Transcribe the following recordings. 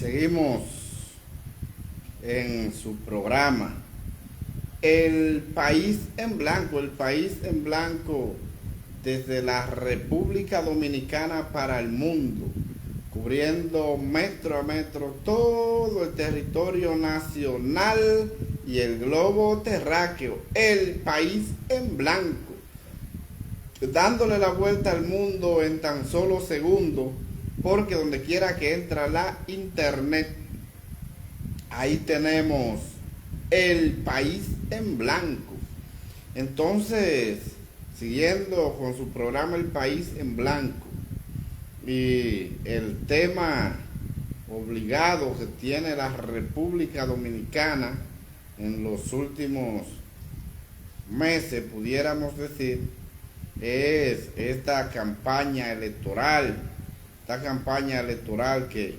Seguimos en su programa El País en Blanco, el País en Blanco desde la República Dominicana para el mundo, cubriendo metro a metro todo el territorio nacional y el globo terráqueo, el País en Blanco, dándole la vuelta al mundo en tan solo segundos, porque donde quiera que entra la internet, ahí tenemos el País en Blanco. Entonces, siguiendo con su programa El País en Blanco, y el tema obligado que tiene la República Dominicana en los últimos meses, pudiéramos decir, es esta campaña electoral que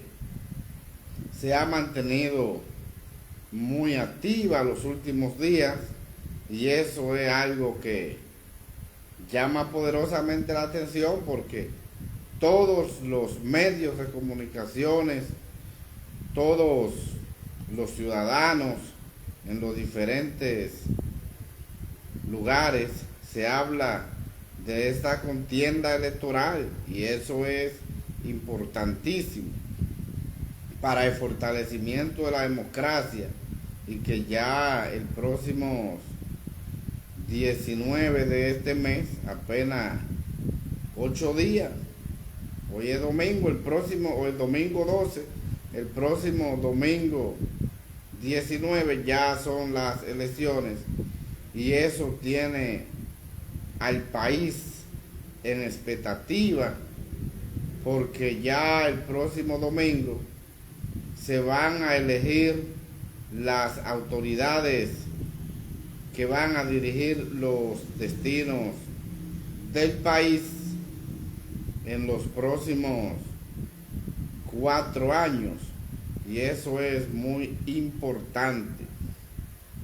se ha mantenido muy activa los últimos días, y eso es algo que llama poderosamente la atención, porque todos los medios de comunicaciones, todos los ciudadanos en los diferentes lugares se habla de esta contienda electoral, y eso es importantísimo para el fortalecimiento de la democracia, y que ya el próximo 19 de este mes, apenas 8 días, hoy es domingo, el domingo 12, el próximo domingo 19 ya son las elecciones, y eso tiene al país en expectativa, porque ya el próximo domingo se van a elegir las autoridades que van a dirigir los destinos del país en los próximos 4 años, y eso es muy importante.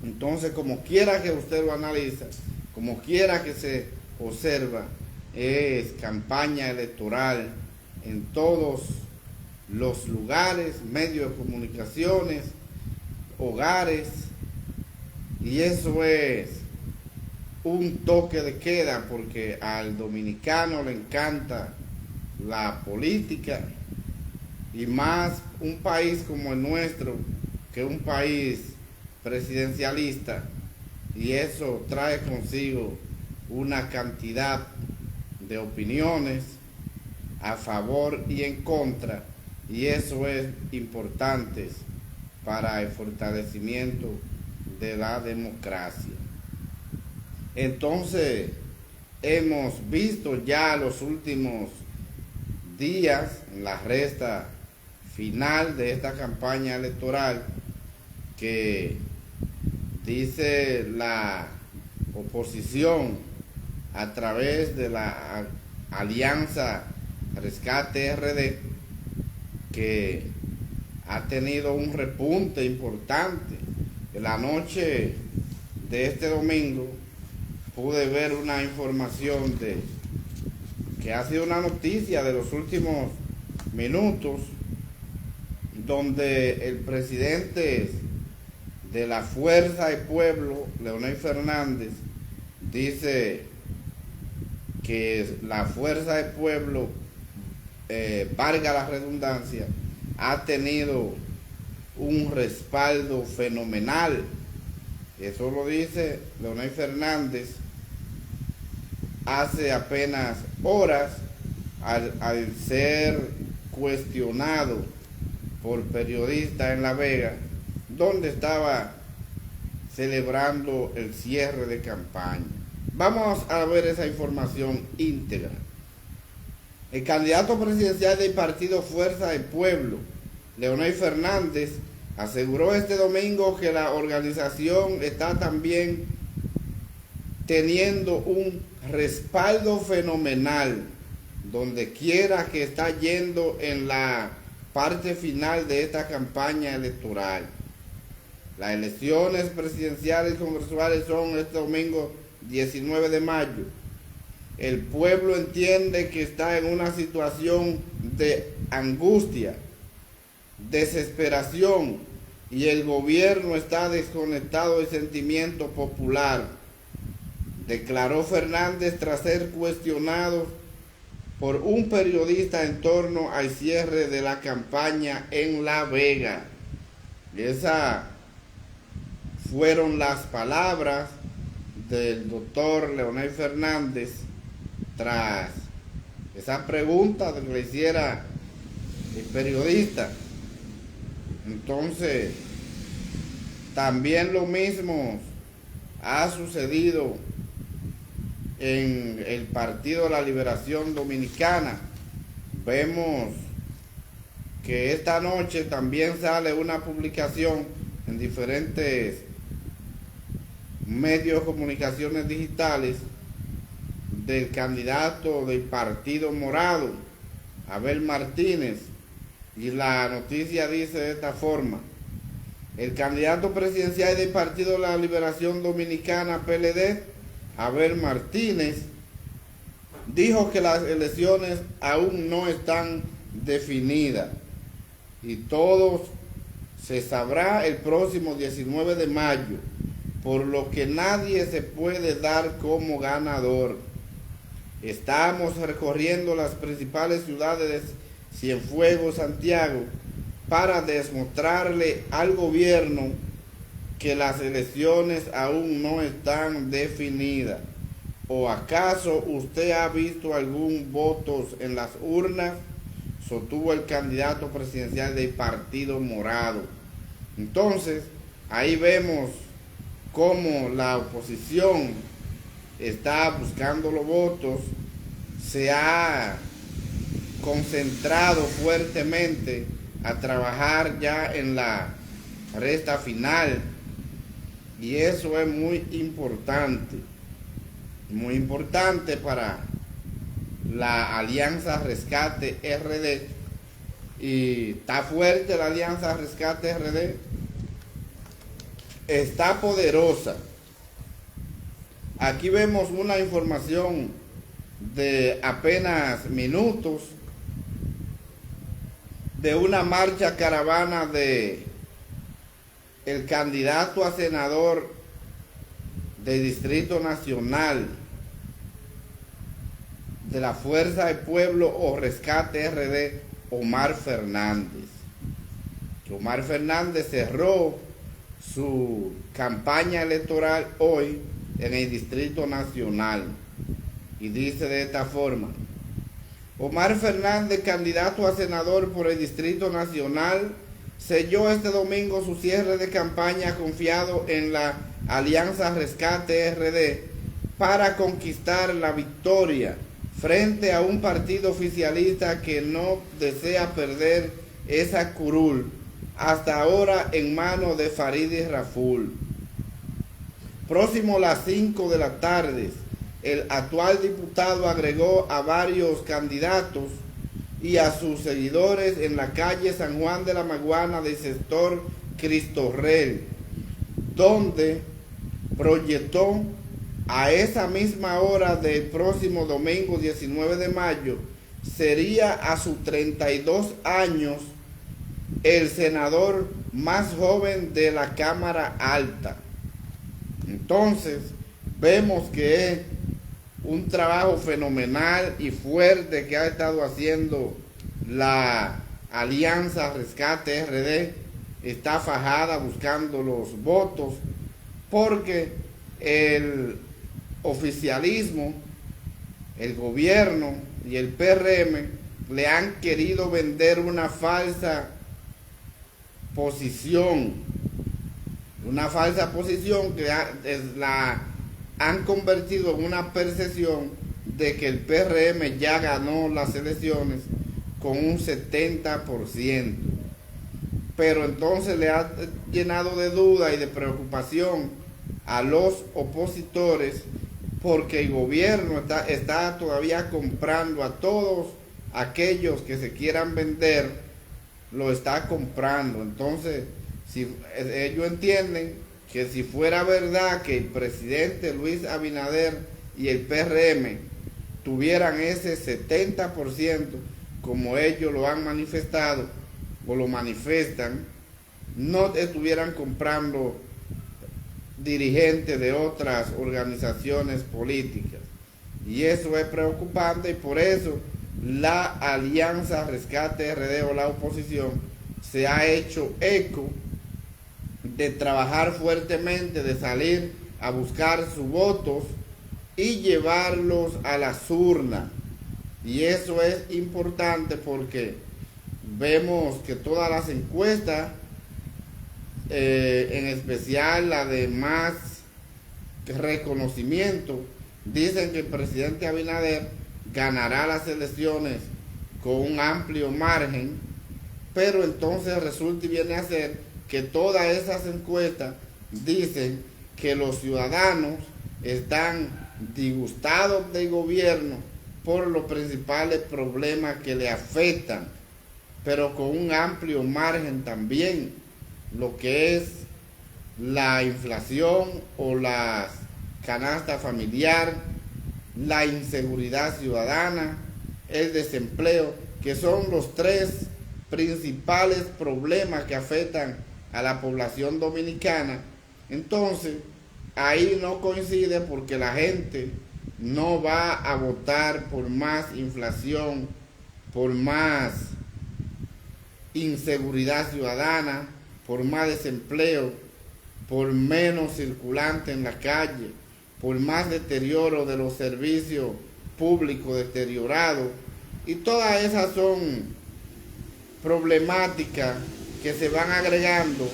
Entonces, como quiera que usted lo analiza, como quiera que se observa, es campaña electoral en todos los lugares, medios de comunicaciones, hogares, y eso es un toque de queda, porque al dominicano le encanta la política, y más un país como el nuestro, que es un país presidencialista, y eso trae consigo una cantidad de opiniones a favor y en contra, y eso es importante para el fortalecimiento de la democracia. Entonces, hemos visto ya los últimos días, en la recta final de esta campaña electoral, que dice la oposición a través de la Alianza Rescate RD, que ha tenido un repunte importante. En la noche de este domingo pude ver una información que ha sido una noticia de los últimos minutos, donde el presidente de la Fuerza del Pueblo, Leonel Fernández, dice que la Fuerza del Pueblo, valga la redundancia, ha tenido un respaldo fenomenal. Eso lo dice Leonel Fernández hace apenas horas, al ser cuestionado por periodistas en La Vega, donde estaba celebrando el cierre de campaña. Vamos a ver esa información íntegra. El candidato presidencial del partido Fuerza del Pueblo, Leonel Fernández, aseguró este domingo que la organización está también teniendo un respaldo fenomenal donde quiera que está yendo en la parte final de esta campaña electoral. Las elecciones presidenciales y congresuales son este domingo 19 de mayo. El pueblo entiende que está en una situación de angustia desesperación y el gobierno está desconectado del sentimiento popular, declaró Fernández tras ser cuestionado por un periodista en torno al cierre de la campaña en La Vega. Esas fueron las palabras del doctor Leonel Fernández tras esa pregunta que le hiciera el periodista. Entonces, también lo mismo ha sucedido en el Partido de la Liberación Dominicana. Vemos que esta noche también sale una publicación en diferentes medios de comunicaciones digitales del candidato del Partido Morado, Abel Martínez, y la noticia dice de esta forma: el candidato presidencial del Partido de la Liberación Dominicana, PLD, Abel Martínez, dijo que las elecciones aún no están definidas y todo se sabrá el próximo 19 de mayo, por lo que nadie se puede dar como ganador. Estamos recorriendo las principales ciudades de Cienfuegos, Santiago, para demostrarle al gobierno que las elecciones aún no están definidas. ¿O acaso usted ha visto algún voto en las urnas?, sostuvo el candidato presidencial del Partido Morado. Entonces, ahí vemos cómo la oposición está buscando los votos, se ha concentrado fuertemente a trabajar ya en la recta final, y eso es muy importante para la Alianza Rescate RD. Y está fuerte la Alianza Rescate RD, está poderosa. Aquí vemos una información de apenas minutos de una marcha caravana de el candidato a senador del Distrito Nacional de la Fuerza del Pueblo o Rescate RD, Omar Fernández. Omar Fernández cerró su campaña electoral hoy en el Distrito Nacional y dice de esta forma: Omar Fernández, candidato a senador por el Distrito Nacional, selló este domingo su cierre de campaña confiado en la Alianza Rescate RD para conquistar la victoria frente a un partido oficialista que no desea perder esa curul, hasta ahora en manos de Farideh Raful. Próximo a las 5 de la tarde, el actual diputado agregó a varios candidatos y a sus seguidores en la calle San Juan de la Maguana del sector Cristorrel, donde proyectó a esa misma hora del próximo domingo 19 de mayo, sería a sus 32 años el senador más joven de la Cámara Alta. Entonces, vemos que es un trabajo fenomenal y fuerte que ha estado haciendo la Alianza Rescate RD. Está fajada buscando los votos, porque el oficialismo, el gobierno y el PRM le han querido vender una falsa posición, que la han convertido en una percepción de que el PRM ya ganó las elecciones con un 70%. Pero entonces le ha llenado de duda y de preocupación a los opositores, porque el gobierno está todavía comprando a todos aquellos que se quieran vender, lo está comprando. Entonces, si ellos entienden que si fuera verdad que el presidente Luis Abinader y el PRM tuvieran ese 70%, como ellos lo han manifestado, o lo manifiestan, no estuvieran comprando dirigentes de otras organizaciones políticas. Y eso es preocupante, y por eso la Alianza Rescate RD o la oposición se ha hecho eco de trabajar fuertemente, de salir a buscar sus votos y llevarlos a las urnas. Y eso es importante porque vemos que todas las encuestas, en especial la de más reconocimiento, dicen que el presidente Abinader ganará las elecciones con un amplio margen, pero entonces resulta y viene a ser que todas esas encuestas dicen que los ciudadanos están disgustados del gobierno por los principales problemas que le afectan, pero con un amplio margen también, lo que es la inflación o la canasta familiar, la inseguridad ciudadana, el desempleo, que son los tres principales problemas que afectan a la población dominicana. Entonces, ahí no coincide porque la gente no va a votar por más inflación, por más inseguridad ciudadana, por más desempleo, por menos circulante en la calle, por más deterioro de los servicios públicos deteriorados. Y todas esas son problemáticas que se van agregando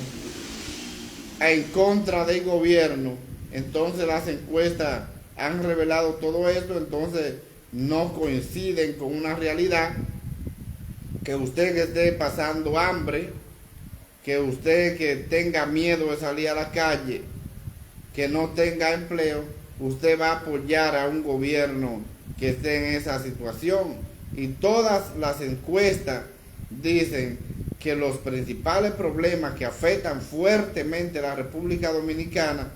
en contra del gobierno. Entonces las encuestas han revelado todo esto, entonces no coinciden con una realidad. Que usted que esté pasando hambre, que usted que tenga miedo de salir a la calle, que no tenga empleo, usted va a apoyar a un gobierno que esté en esa situación. Y todas las encuestas dicen que los principales problemas que afectan fuertemente a la República Dominicana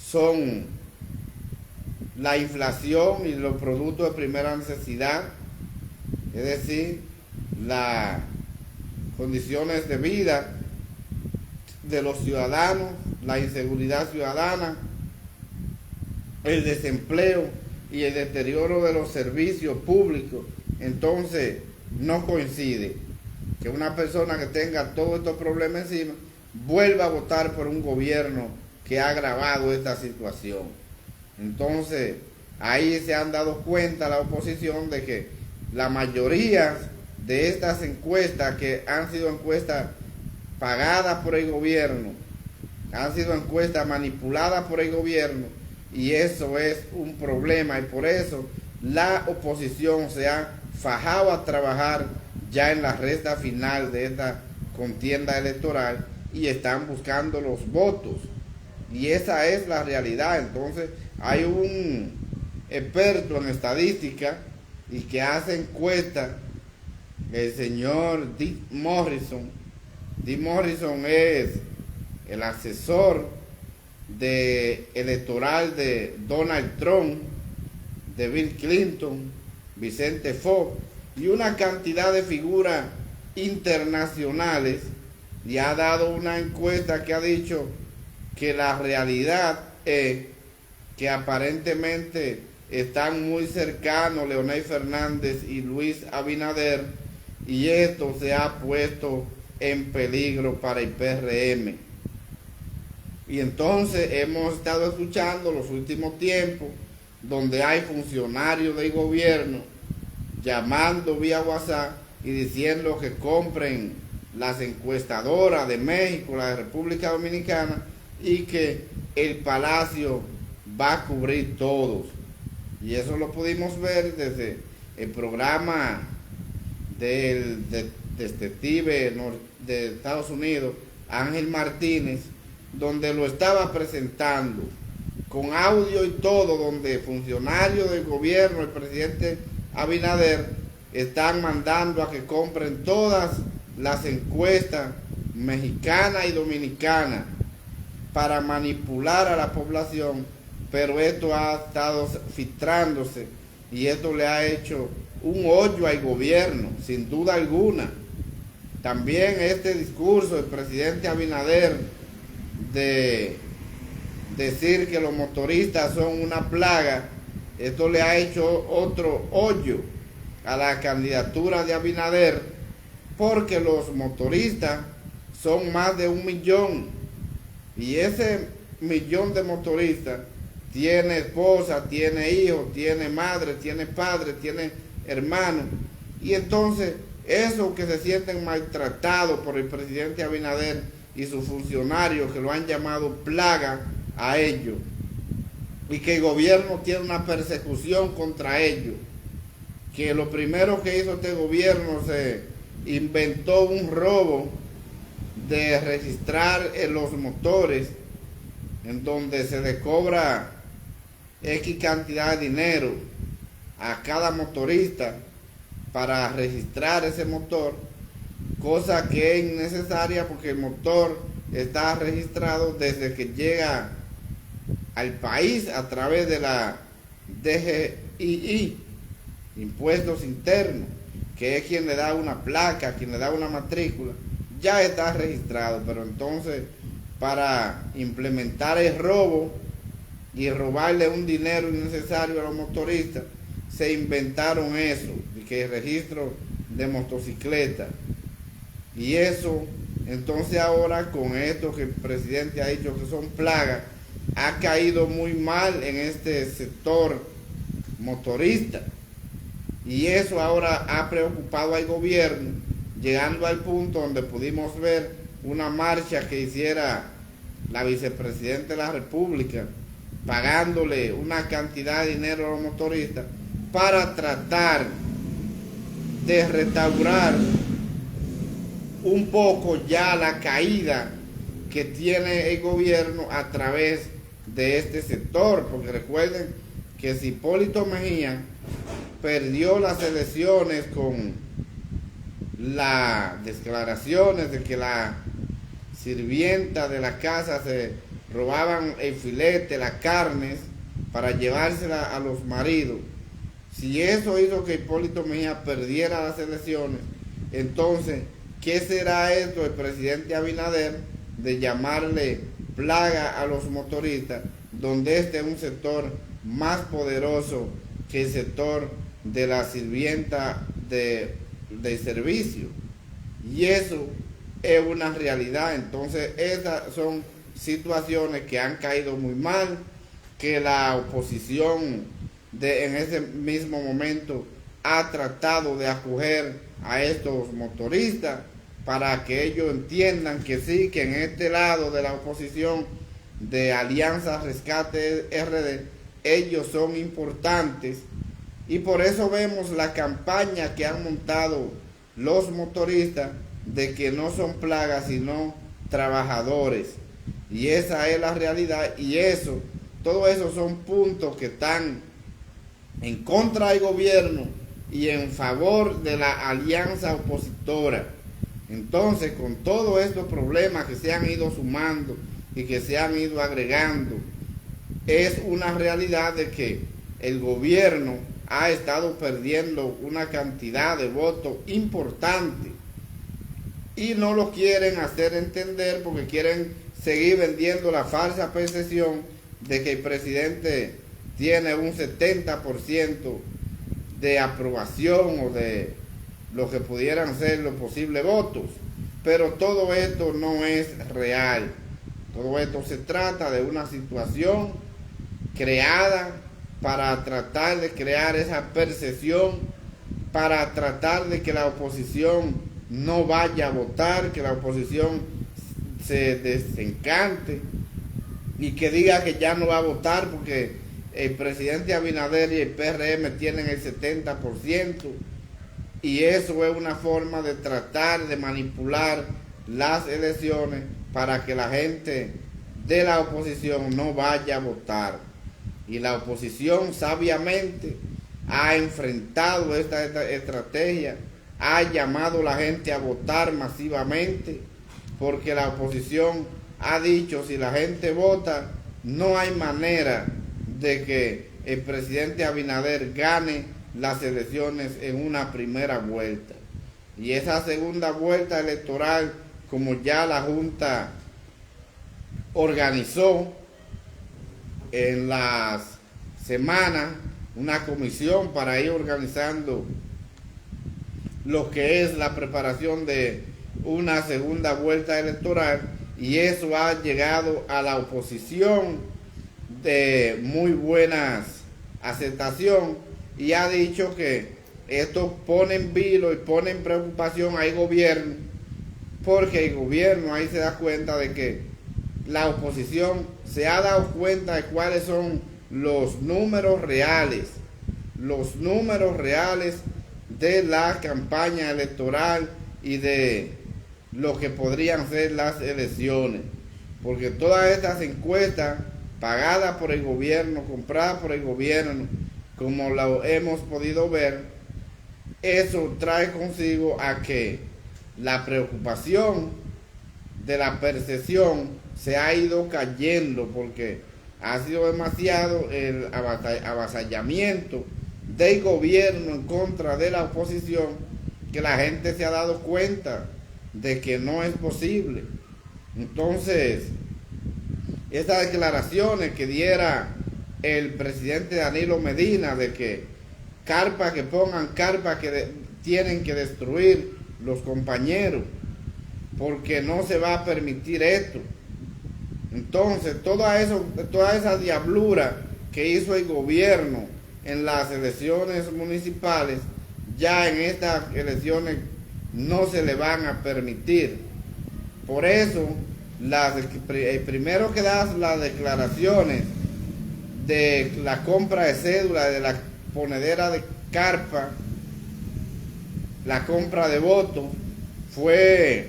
son la inflación y los productos de primera necesidad, es decir, las condiciones de vida de los ciudadanos, la inseguridad ciudadana, el desempleo y el deterioro de los servicios públicos. Entonces no coincide que una persona que tenga todos estos problemas encima vuelva a votar por un gobierno que ha agravado esta situación. Entonces ahí se han dado cuenta la oposición de que la mayoría de estas encuestas, que han sido encuestas pagadas por el gobierno, han sido encuestas manipuladas por el gobierno, y eso es un problema, y por eso la oposición se ha fajado a trabajar ya en la recta final de esta contienda electoral y están buscando los votos, y esa es la realidad. Entonces hay un experto en estadística y que hace encuestas, el señor Dick Morrison. Dick Morrison es el asesor electoral de Donald Trump, de Bill Clinton, Vicente Fox y una cantidad de figuras internacionales, y ha dado una encuesta que ha dicho que la realidad es que aparentemente están muy cercanos Leonel Fernández y Luis Abinader, y esto se ha puesto en peligro para el PRM. Y entonces hemos estado escuchando los últimos tiempos donde hay funcionarios del gobierno llamando vía WhatsApp y diciendo que compren las encuestadoras de México, la de República Dominicana, y que el Palacio va a cubrir todos. Y eso lo pudimos ver desde el programa del detective de Estados Unidos, Ángel Martínez, donde lo estaba presentando con audio y todo, donde funcionarios del gobierno, el presidente Abinader, están mandando a que compren todas las encuestas mexicanas y dominicanas para manipular a la población, pero esto ha estado filtrándose y esto le ha hecho un hoyo al gobierno, sin duda alguna. También este discurso del presidente Abinader de decir que los motoristas son una plaga, esto le ha hecho otro hoyo a la candidatura de Abinader, porque los motoristas son más de 1 millón y ese millón de motoristas tiene esposa, tiene hijos, tiene madre, tiene padre, tiene hermanos, y entonces esos que se sienten maltratados por el presidente Abinader y sus funcionarios, que lo han llamado plaga a ellos, y que el gobierno tiene una persecución contra ellos, que lo primero que hizo este gobierno se inventó un robo de registrar los motores, en donde se le cobra X cantidad de dinero a cada motorista para registrar ese motor, cosa que es innecesaria porque el motor está registrado desde que llega al país a través de la DGII, Impuestos Internos, que es quien le da una placa, quien le da una matrícula, ya está registrado. Pero entonces, para implementar el robo y robarle un dinero innecesario a los motoristas, se inventaron eso, que el registro de motocicletas. Y eso, entonces ahora con esto que el presidente ha dicho que son plagas, ha caído muy mal en este sector motorista. Y eso ahora ha preocupado al gobierno, llegando al punto donde pudimos ver una marcha que hiciera la vicepresidenta de la República, pagándole una cantidad de dinero a los motoristas para tratar de restaurar un poco ya la caída que tiene el gobierno a través de este sector, porque recuerden que si Hipólito Mejía perdió las elecciones con las declaraciones de que la sirvienta de la casa se robaban el filete, las carnes, para llevársela a los maridos, si eso hizo que Hipólito Mejía perdiera las elecciones, entonces, ¿qué será esto el presidente Abinader de llamarle plaga a los motoristas, donde este es un sector más poderoso que el sector de la sirvienta de servicio? Y eso es una realidad. Entonces, esas son situaciones que han caído muy mal, que la oposición en ese mismo momento ha tratado de acoger a estos motoristas para que ellos entiendan que sí, que en este lado de la oposición de Alianza Rescate RD, ellos son importantes, y por eso vemos la campaña que han montado los motoristas de que no son plagas sino trabajadores, y esa es la realidad. Y eso, todo eso son puntos que están en contra del gobierno y en favor de la alianza opositora. Entonces, con todos estos problemas que se han ido sumando y que se han ido agregando, es una realidad de que el gobierno ha estado perdiendo una cantidad de votos importante y no lo quieren hacer entender porque quieren seguir vendiendo la falsa percepción de que el presidente tiene un 70% de aprobación o de lo que pudieran ser los posibles votos. Pero todo esto no es real. Todo esto se trata de una situación creada para tratar de crear esa percepción, para tratar de que la oposición no vaya a votar, que la oposición se desencante y que diga que ya no va a votar porque el presidente Abinader y el PRM tienen el 70%, y eso es una forma de tratar de manipular las elecciones para que la gente de la oposición no vaya a votar. Y la oposición sabiamente ha enfrentado esta estrategia, ha llamado a la gente a votar masivamente, porque la oposición ha dicho, si la gente vota, no hay manera de que el presidente Abinader gane las elecciones en una primera vuelta. Y esa segunda vuelta electoral, como ya la Junta organizó en las semanas una comisión para ir organizando lo que es la preparación de una segunda vuelta electoral, y eso ha llegado a la oposición de muy buena aceptación, y ha dicho que esto pone en vilo y pone en preocupación al gobierno, porque el gobierno ahí se da cuenta de que la oposición se ha dado cuenta de cuáles son los números reales de la campaña electoral y de lo que podrían ser las elecciones, porque todas estas encuestas pagadas por el gobierno, compradas por el gobierno, como lo hemos podido ver, eso trae consigo a que la preocupación de la percepción se ha ido cayendo, porque ha sido demasiado el avasallamiento del gobierno en contra de la oposición, que la gente se ha dado cuenta de que no es posible. Entonces, esas declaraciones que diera el presidente Danilo Medina de que pongan carpas que tienen que destruir los compañeros, porque no se va a permitir esto. Entonces, toda esa diablura que hizo el gobierno en las elecciones municipales, ya en estas elecciones no se le van a permitir. Por eso, primero que das las declaraciones de la compra de cédula, de la ponedera de carpa, la compra de votos, fue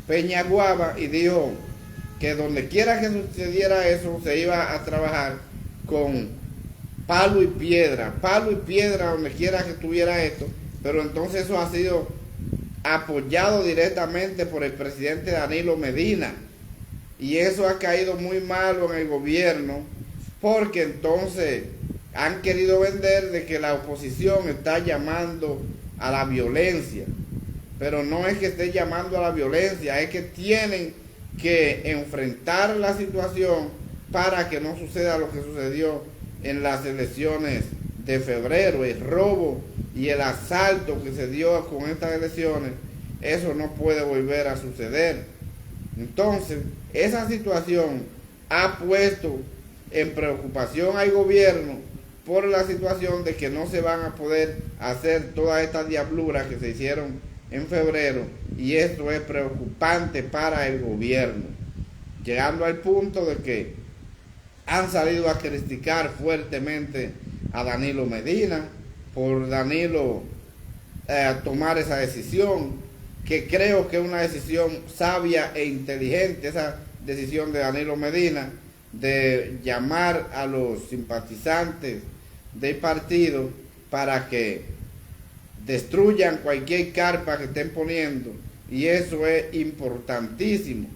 Peñaguaba, y dijo que donde quiera que sucediera eso se iba a trabajar con palo y piedra donde quiera que estuviera esto. Pero entonces eso ha sido apoyado directamente por el presidente Danilo Medina, y eso ha caído muy malo en el gobierno, porque entonces han querido vender de que la oposición está llamando a la violencia, pero no es que esté llamando a la violencia, es que tienen que enfrentar la situación para que no suceda lo que sucedió en las elecciones de febrero, el robo y el asalto que se dio con estas elecciones. Eso no puede volver a suceder. Entonces, esa situación ha puesto en preocupación al gobierno por la situación de que no se van a poder hacer todas estas diabluras que se hicieron en febrero, y esto es preocupante para el gobierno, llegando al punto de que han salido a criticar fuertemente a Danilo Medina por Danilo tomar esa decisión, que creo que es una decisión sabia e inteligente, esa decisión de Danilo Medina de llamar a los simpatizantes del partido para que destruyan cualquier carpa que estén poniendo, y eso es importantísimo.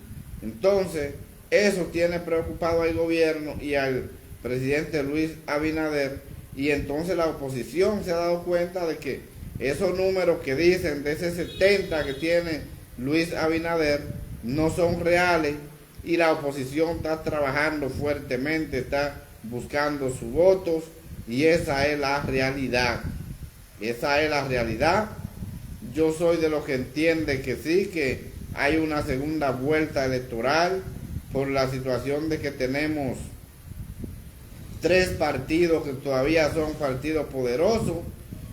Entonces, eso tiene preocupado al gobierno y al presidente Luis Abinader, y entonces la oposición se ha dado cuenta de que esos números que dicen de ese 70 que tiene Luis Abinader no son reales, y la oposición está trabajando fuertemente, está buscando sus votos, y esa es la realidad. Esa es la realidad. Yo soy de los que entiende que sí, que hay una segunda vuelta electoral por la situación de que tenemos 3 partidos que todavía son partidos poderosos,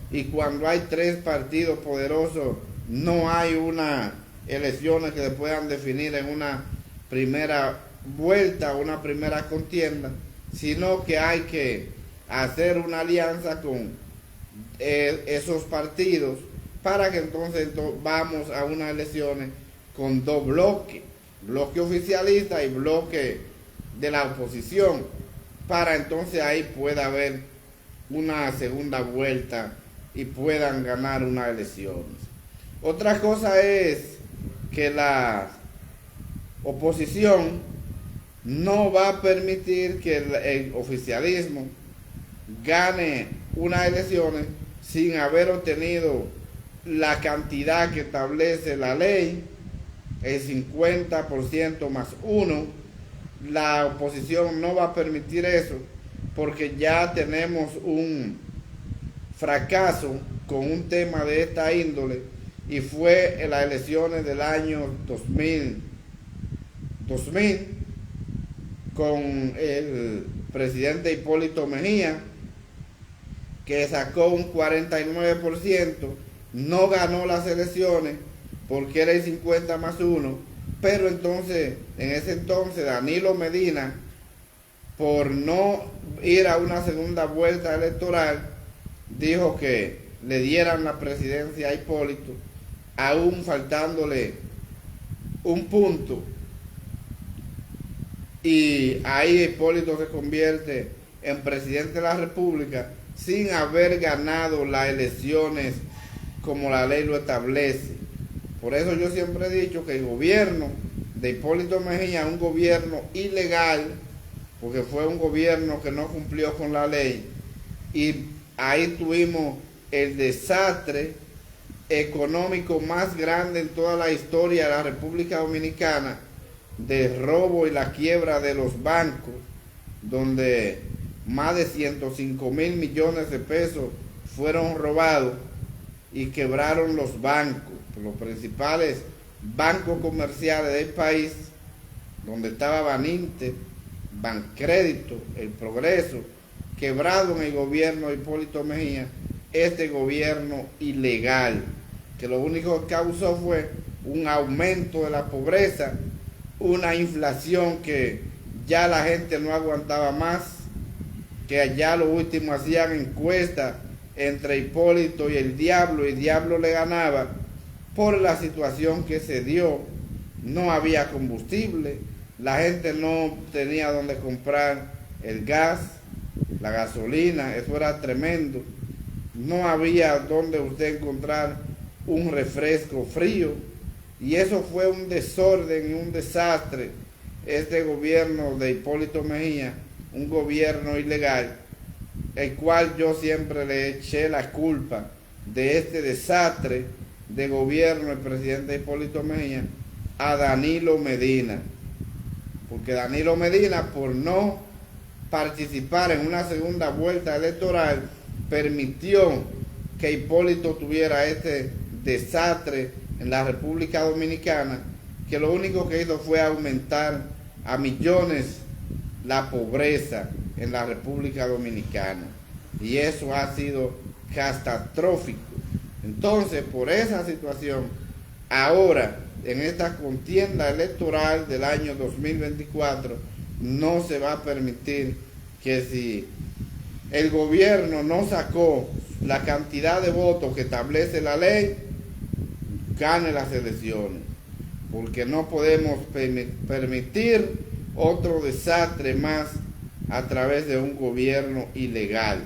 y cuando hay 3 partidos poderosos no hay unas elecciones que se puedan definir en una primera vuelta, una primera contienda, sino que hay que hacer una alianza con esos partidos para que entonces vamos a unas elecciones con 2 bloques, bloque oficialista y bloque de la oposición, para entonces ahí pueda haber una segunda vuelta y puedan ganar unas elecciones. Otra cosa es que la oposición no va a permitir que el oficialismo gane unas elecciones sin haber obtenido la cantidad que establece la ley, el 50% más uno. La oposición no va a permitir eso porque ya tenemos un fracaso con un tema de esta índole, y fue en las elecciones del año 2000 con el presidente Hipólito Mejía, que sacó un 49%, no ganó las elecciones porque era el 50 más 1, pero entonces, en ese entonces, Danilo Medina, por no ir a una segunda vuelta electoral, dijo que le dieran la presidencia a Hipólito, aún faltándole un punto, y ahí Hipólito se convierte en presidente de la República sin haber ganado las elecciones como la ley lo establece. Por eso yo siempre he dicho que el gobierno de Hipólito Mejía es un gobierno ilegal, porque fue un gobierno que no cumplió con la ley, y ahí tuvimos el desastre económico más grande en toda la historia de la República Dominicana, del robo y la quiebra de los bancos, donde más de 105,000 millones de pesos fueron robados y quebraron los bancos, los principales bancos comerciales del país, donde estaba Baninter, Bancrédito, El Progreso, quebrado en el gobierno de Hipólito Mejía, este gobierno ilegal, que lo único que causó fue un aumento de la pobreza, una inflación que ya la gente no aguantaba más, que allá lo último hacían encuestas entre Hipólito y el diablo le ganaba por la situación que se dio. No había combustible, la gente no tenía donde comprar el gas, la gasolina, eso era tremendo. No había donde usted encontrar un refresco frío, y eso fue un desorden y un desastre. Este gobierno de Hipólito Mejía, un gobierno ilegal, el cual yo siempre le eché la culpa de este desastre de gobierno del presidente Hipólito Mejía a Danilo Medina, porque Danilo Medina, por no participar en una segunda vuelta electoral, permitió que Hipólito tuviera este desastre en la República Dominicana, que lo único que hizo fue aumentar a millones la pobreza en la República Dominicana, y eso ha sido catastrófico. Entonces, por esa situación, ahora en esta contienda electoral del año 2024, no se va a permitir que, si el gobierno no sacó la cantidad de votos que establece la ley, gane las elecciones, porque no podemos permitir otro desastre más a través de un gobierno ilegal,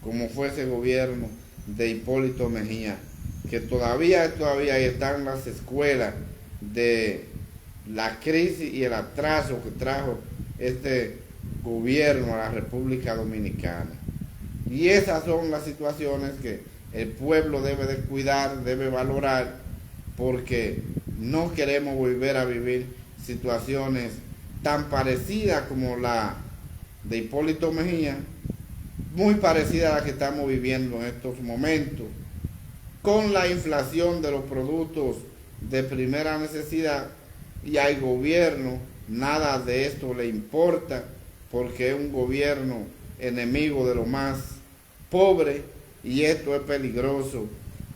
como fue ese gobierno de Hipólito Mejía, que todavía están las escuelas de la crisis y el atraso que trajo este gobierno a la República Dominicana. Y esas son las situaciones que el pueblo debe de cuidar, debe valorar, porque no queremos volver a vivir situaciones tan parecidas como la de Hipólito Mejía, muy parecida a la que estamos viviendo en estos momentos, con la inflación de los productos de primera necesidad, y al gobierno nada de esto le importa, porque es un gobierno enemigo de lo más pobre, y esto es peligroso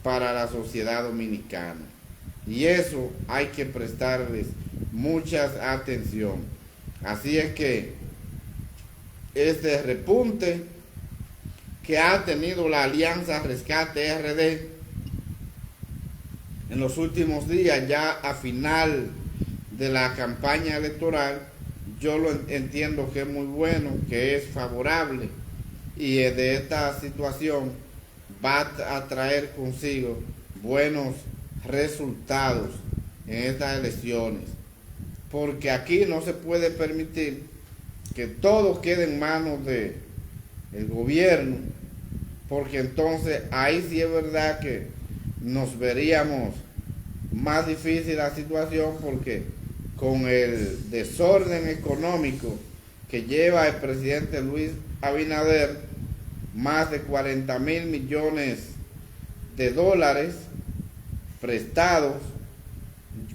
para la sociedad dominicana, y eso hay que prestarles mucha atención. Así es que este repunte que ha tenido la Alianza Rescate RD en los últimos días, ya a final de la campaña electoral, yo lo entiendo que es muy bueno, que es favorable, y de esta situación va a traer consigo buenos resultados en estas elecciones, porque aquí no se puede permitir que todo quede en manos del gobierno, porque entonces ahí sí es verdad que nos veríamos más difícil la situación, porque con el desorden económico que lleva el presidente Luis Abinader, más de 40.000 millones de dólares prestados,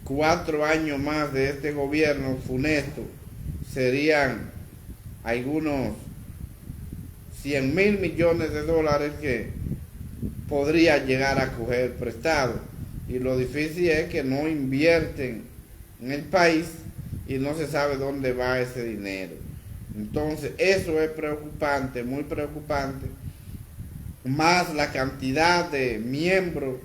4 años más de este gobierno funesto, serían algunos 100.000 millones de dólares que podría llegar a coger prestado. Y lo difícil es que no invierten en el país y no se sabe dónde va ese dinero. Entonces eso es preocupante, muy preocupante, más la cantidad de miembros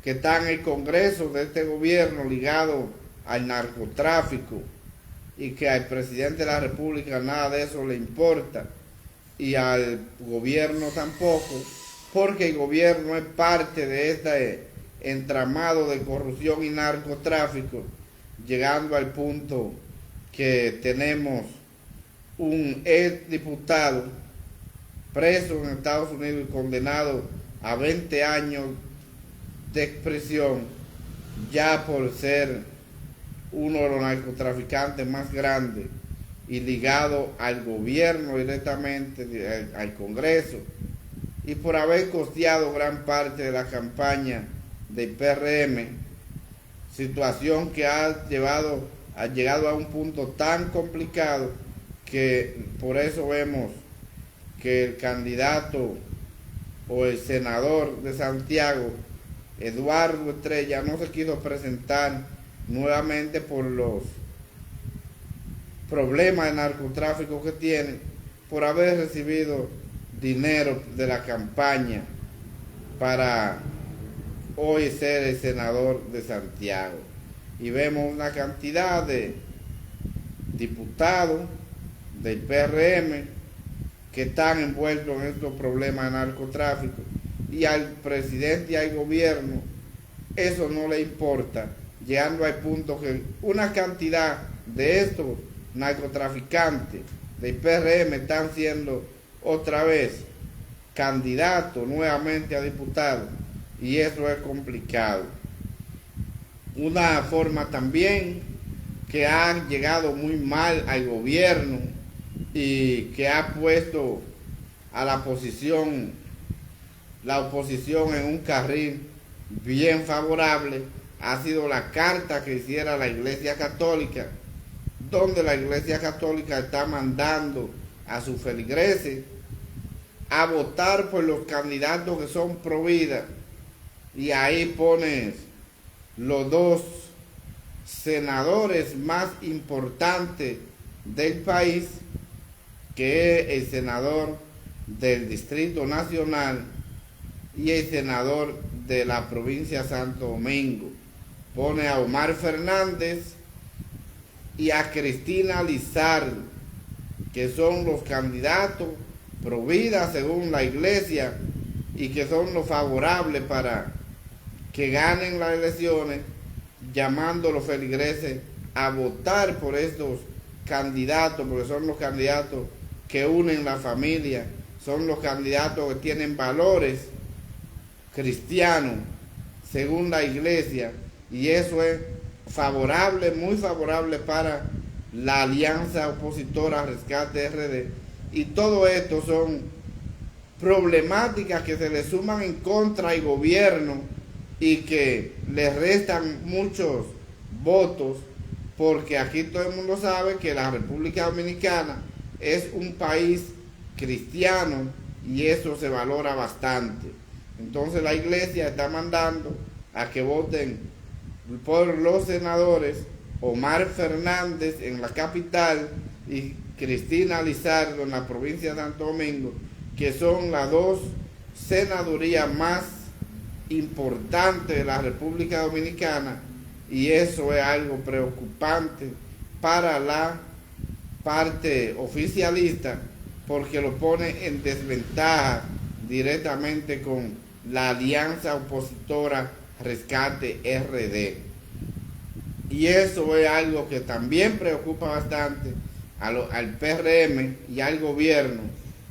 que están en el Congreso de este gobierno ligado al narcotráfico, y que al presidente de la República nada de eso le importa, y al gobierno tampoco, porque el gobierno es parte de este entramado de corrupción y narcotráfico, llegando al punto que tenemos un ex diputado preso en Estados Unidos y condenado a 20 años de prisión, ya por ser uno de los narcotraficantes más grandes y ligado al gobierno directamente, al Congreso, y por haber costeado gran parte de la campaña del PRM, situación que ha llegado a un punto tan complicado que por eso vemos que el candidato o el senador de Santiago, Eduardo Estrella, no se quiso presentar nuevamente por los problemas de narcotráfico que tiene, por haber recibido dinero de la campaña para hoy ser el senador de Santiago. Y vemos una cantidad de diputados del PRM que están envueltos en estos problemas de narcotráfico, y al presidente y al gobierno eso no le importa, llegando al punto que una cantidad de estos narcotraficantes del PRM están siendo otra vez candidatos nuevamente a diputados, y eso es complicado. Una forma también que ha llegado muy mal al gobierno y que ha puesto a la oposición en un carril bien favorable, ha sido la carta que hiciera la Iglesia Católica, donde la Iglesia Católica está mandando a sus feligreses a votar por los candidatos que son pro vida, y ahí pones los dos senadores más importantes del país, que es el senador del Distrito Nacional y el senador de la provincia de Santo Domingo. Pone a Omar Fernández y a Cristina Lizardo, que son los candidatos pro vida según la iglesia, y que son los favorables para que ganen las elecciones, llamando a los feligreses a votar por estos candidatos, porque son los candidatos que unen la familia, son los candidatos que tienen valores cristianos según la iglesia, y eso es favorable, muy favorable para la alianza opositora Rescate RD. Y todo esto son problemáticas que se le suman en contra al gobierno y que le restan muchos votos, porque aquí todo el mundo sabe que la República Dominicana es un país cristiano y eso se valora bastante. Entonces la iglesia está mandando a que voten por los senadores Omar Fernández en la capital y Cristina Lizardo en la provincia de Santo Domingo, que son las dos senadurías más importantes de la República Dominicana, y eso es algo preocupante para la parte oficialista, porque lo pone en desventaja directamente con la alianza opositora Rescate RD. Y eso es algo que también preocupa bastante al PRM y al gobierno,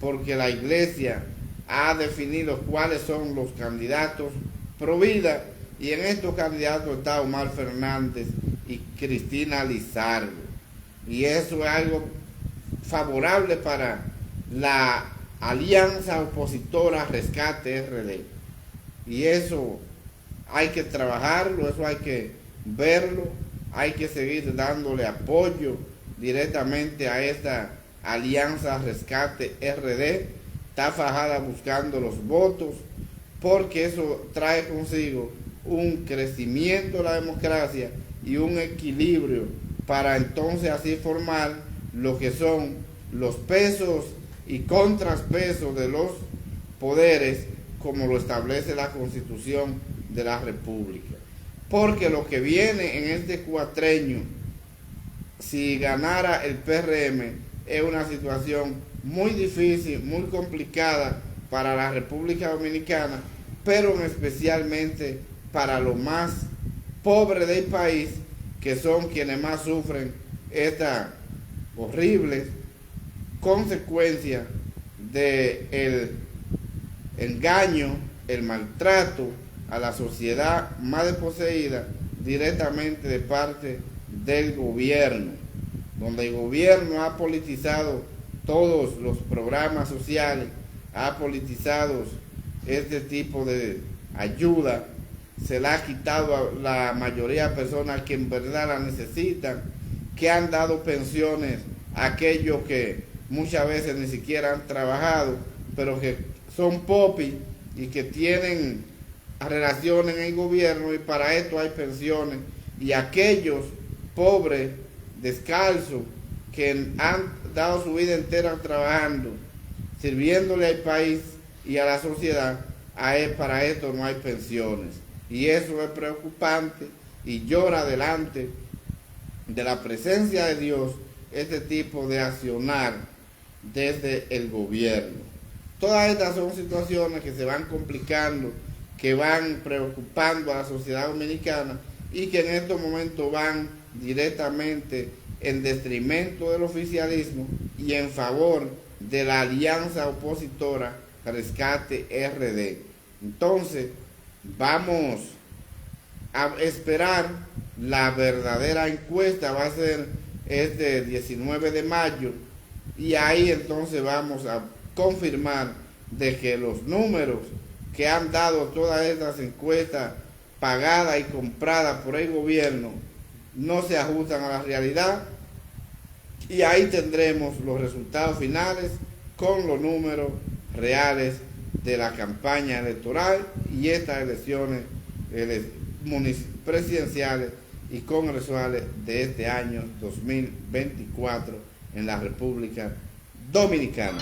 porque la iglesia ha definido cuáles son los candidatos pro vida, y en estos candidatos está Omar Fernández y Cristina Lizardo, y eso es algo favorable para la alianza opositora Rescate RD, y eso hay que trabajarlo, eso hay que verlo, hay que seguir dándole apoyo directamente a esta alianza Rescate RD. Está fajada buscando los votos, porque eso trae consigo un crecimiento de la democracia y un equilibrio para entonces así formar lo que son los pesos y contrapesos de los poderes, como lo establece la Constitución de la República. Porque lo que viene en este cuatrenio, si ganara el PRM, es una situación muy difícil, muy complicada para la República Dominicana, pero especialmente para los más pobres del país, que son quienes más sufren esta horrible consecuencia del engaño, el maltrato a la sociedad más desposeída directamente de parte del gobierno, donde el gobierno ha politizado todos los programas sociales, ha politizado este tipo de ayuda, se la ha quitado a la mayoría de personas que en verdad la necesitan, que han dado pensiones a aquellos que muchas veces ni siquiera han trabajado, pero que son popis y que tienen relaciones en el gobierno, y para esto hay pensiones, y aquellos pobres, descalzos, que han dado su vida entera trabajando, sirviéndole al país y a la sociedad, para esto no hay pensiones. Y eso es preocupante y llora delante de la presencia de Dios este tipo de accionar desde el gobierno. Todas estas son situaciones que se van complicando, que van preocupando a la sociedad dominicana y que en estos momentos van directamente en detrimento del oficialismo y en favor de la alianza opositora Rescate RD. Entonces, vamos a esperar la verdadera encuesta, va a ser este 19 de mayo, y ahí entonces vamos a confirmar de que los números que han dado todas estas encuestas pagadas y compradas por el gobierno no se ajustan a la realidad, y ahí tendremos los resultados finales con los números reales de la campaña electoral y estas elecciones presidenciales y congresuales de este año 2024 en la República Dominicana.